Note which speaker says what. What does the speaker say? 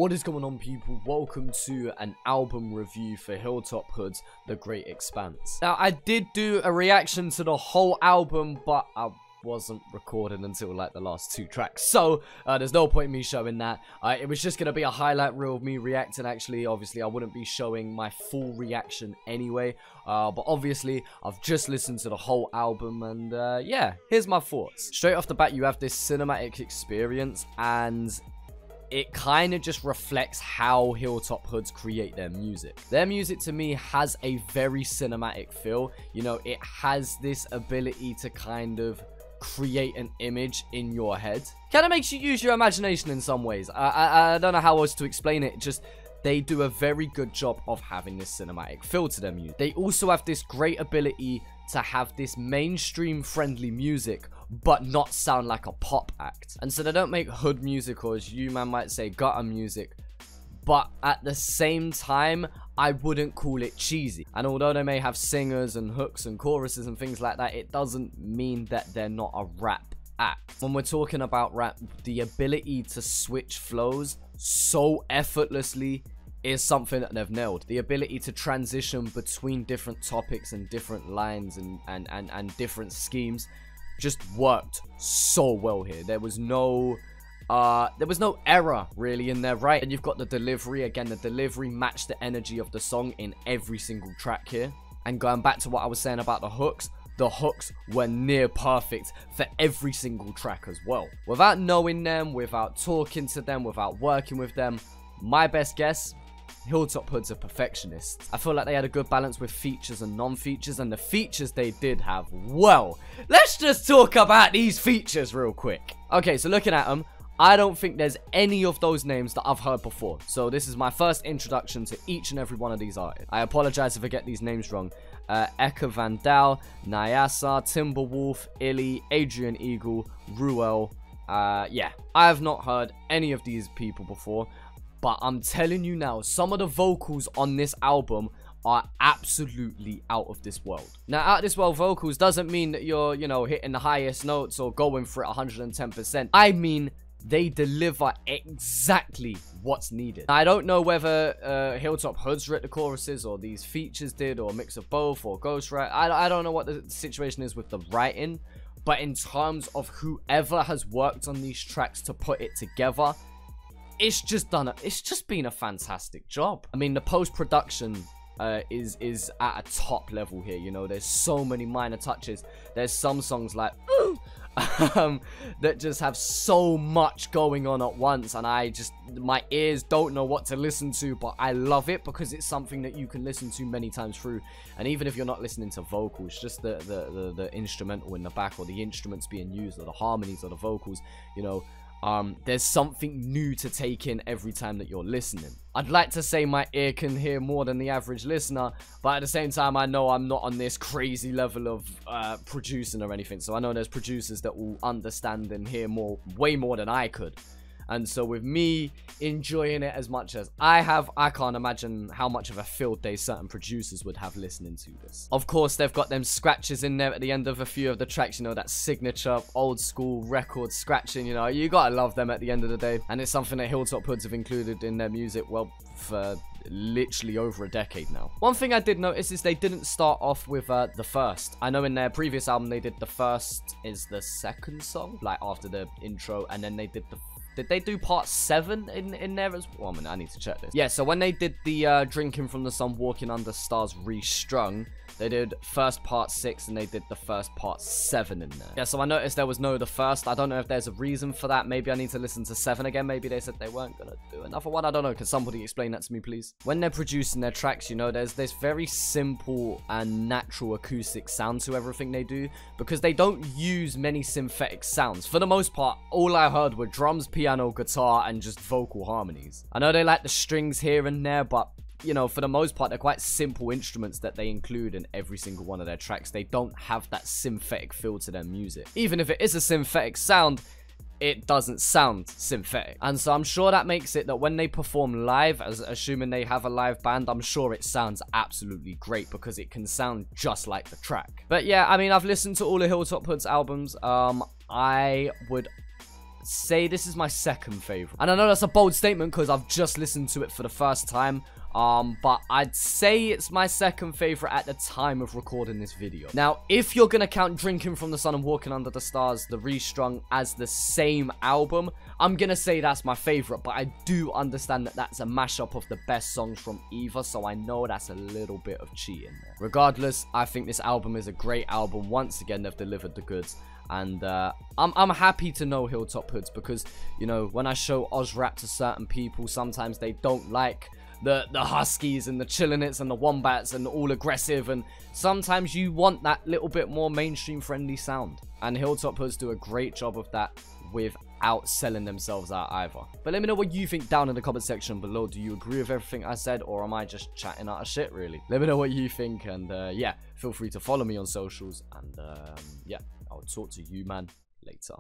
Speaker 1: What is going on, people? Welcome to an album review for Hilltop Hood's The Great Expanse. Now, I did do a reaction to the whole album, but I wasn't recorded until like the last 2 tracks, so there's no point in me showing that. It was just gonna be a highlight reel of me reacting. Actually, obviously I wouldn't be showing my full reaction anyway, but obviously I've just listened to the whole album, and yeah, here's my thoughts. Straight off the bat, you have this cinematic experience, and it kind of just reflects how Hilltop Hoods create their music. Their music, to me, has a very cinematic feel. You know, it has this ability to kind of create an image in your head. Kind of makes you use your imagination in some ways. I don't know how else to explain it. Just, they do a very good job of having this cinematic feel to their music. They also have this great ability to have this mainstream friendly music, but not sound like a pop act. And so they don't make hood music, or as you man might say, gutter music, but at the same time, I wouldn't call it cheesy. And although they may have singers and hooks and choruses and things like that, it doesn't mean that they're not a rap act. When we're talking about rap, the ability to switch flows so effortlessly is something that they've nailed. The ability to transition between different topics and different lines and different schemes just worked so well here. There was no error really in there, right? And you've got the delivery. Again, the delivery matched the energy of the song in every single track here. And going back to what I was saying about the hooks were near perfect for every single track as well. Without knowing them, without talking to them, without working with them, my best guess, Hilltop Hoods are perfectionists. I feel like they had a good balance with features and non-features, and the features they did have, well, let's just talk about these features real quick. Okay, so looking at them, I don't think there's any of those names that I've heard before. So this is my first introduction to each and every one of these artists. I apologize if I get these names wrong. Eka Vandal, Nyasa, Timberwolf, Illy, Adrian Eagle, Ruel. Yeah, I have not heard any of these people before. But I'm telling you now, some of the vocals on this album are absolutely out of this world. Now, out of this world vocals doesn't mean that you're, you know, hitting the highest notes or going for it 110%. I mean, they deliver exactly what's needed. I don't know whether Hilltop Hoods wrote the choruses, or these features did, or a mix of both, or ghostwrite. I don't know what the situation is with the writing, but in terms of whoever has worked on these tracks to put it together, it's just been a fantastic job. I mean, the post-production is at a top level here. You know, there's so many minor touches. There's some songs like that just have so much going on at once, and my ears don't know what to listen to, but I love it because it's something that you can listen to many times through. And even if you're not listening to vocals, just the instrumental in the back, or the instruments being used, or the harmonies, or the vocals, you know, there's something new to take in every time that you're listening. I'd like to say my ear can hear more than the average listener, but at the same time, I know I'm not on this crazy level of producing or anything. So I know there's producers that will understand and hear way more than I could. And so with me enjoying it as much as I have, I can't imagine how much of a field day certain producers would have listening to this. Of course, they've got them scratches in there at the end of a few of the tracks, you know, that signature old school record scratching, you know, you gotta love them at the end of the day. And it's something that Hilltop Hoods have included in their music, well, for literally over a decade now. One thing I did notice is they didn't start off with the first. I know in their previous album, they did the first is the second song, like after the intro, and then they did did they do part 7 in there as well? I mean, I need to check this. Yeah, so when they did the Drinking from the Sun, Walking Under Stars Restrung, they did first part 6, and they did the first part 7 in there. Yeah, so I noticed there was no the first. I don't know if there's a reason for that. Maybe I need to listen to 7 again. Maybe they said they weren't gonna do another one. I don't know. Can somebody explain that to me, please? When they're producing their tracks, you know, there's this very simple and natural acoustic sound to everything they do, because they don't use many synthetic sounds. For the most part, all I heard were drums, piano, guitar, and just vocal harmonies. I know they like the strings here and there, but you know, for the most part, they're quite simple instruments that they include in every single one of their tracks. They don't have that synthetic feel to their music. Even if it is a synthetic sound, it doesn't sound synthetic. And so I'm sure that makes it that when they perform live, assuming they have a live band, I'm sure it sounds absolutely great, because it can sound just like the track. But yeah, I mean, I've listened to all of Hilltop Hood's albums. I would say this is my second favorite. And I know that's a bold statement because I've just listened to it for the first time. But I'd say it's my second favorite at the time of recording this video. Now, if you're gonna count Drinking from the Sun and Walking Under the Stars, the Restrung, as the same album, I'm gonna say that's my favorite, but I do understand that that's a mashup of the best songs from either, so I know that's a little bit of cheating there. Regardless, I think this album is a great album. Once again, they've delivered the goods. And I'm happy to know Hilltop Hoods because, you know, when I show Oz rap to certain people, sometimes they don't like the huskies and the chillinits and the wombats and all aggressive, and sometimes you want that little bit more mainstream friendly sound, and Hilltop Hoods do a great job of that without selling themselves out either. But let me know what you think down in the comment section below. Do you agree with everything I said, or am I just chatting out of shit really? Let me know what you think, and yeah, feel free to follow me on socials, and yeah, I'll talk to you man later.